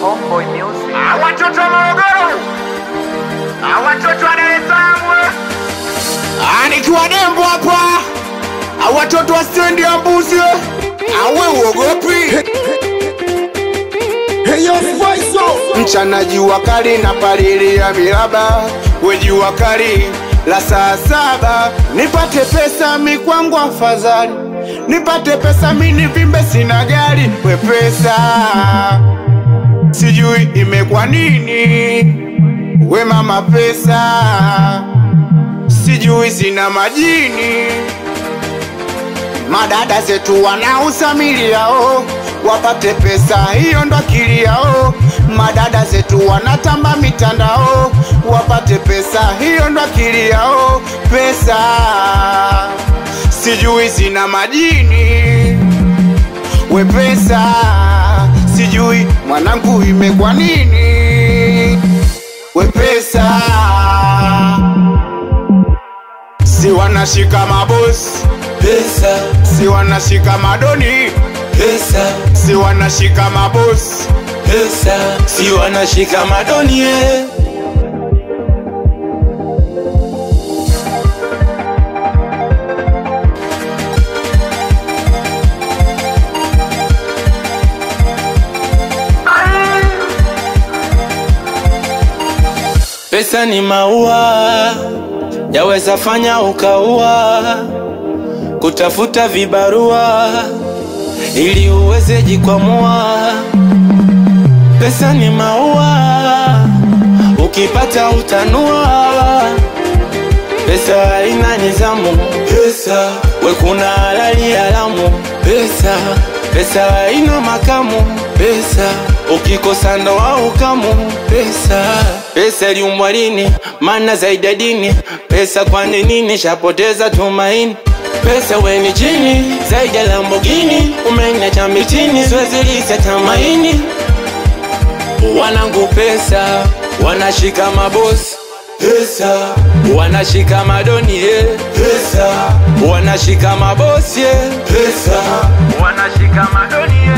Homeboy Music. Watoto wa Morogoro, watoto wa Dar es Salaam, nikiwa Dembo hapa, watoto wa stendi ya Mbuzi, wewe uogopi? Hey yo Spice, Mchana jua kali na palilia miraba, we jua kali la saa 7. Nipate pesa mi kwangu afadhali, nipate pesa mi nivimbe sina gari. We pesa sijui imekwa nini, we mama pesa sijui sina majini. Madada zetu wanauza mili yao wapate pesa, hiyo ndo akili yao. Madada zetu wanatamba mitandao wapate pesa, hiyo ndo akili yao. Pesa sijui sina majini, we pesa sijui mwanangu imekwa nini. We pesa si wanashika mabosi, Pesa, si wanashika madoni, pesa, si wanashika mabosi, pesa, si wanashika madoni Pesa ni maua, yaweza fanya ukaua, kutafuta vibarua ili uweze jikwamua. Pesa ni maua, ukipata utanua. Pesa haina nizamu, pesa we kuna halali haramu. Pesa, pesa haina makamu. Pesa ukikosa ndoa ukamu. Pesa, pesa liumbwa lini? Maana zaidi ya dini. Pesa kwa nini shapoteza tumaini? Pesa we ni jini, zaidi ya Lamborghini. Umeniacha mitini, siwezi lisa tamaini. Wanangu pesa, wanashika mabosi. Pesa, wanashika madoni Pesa, wanashika mabosi Pesa, wanashika madoni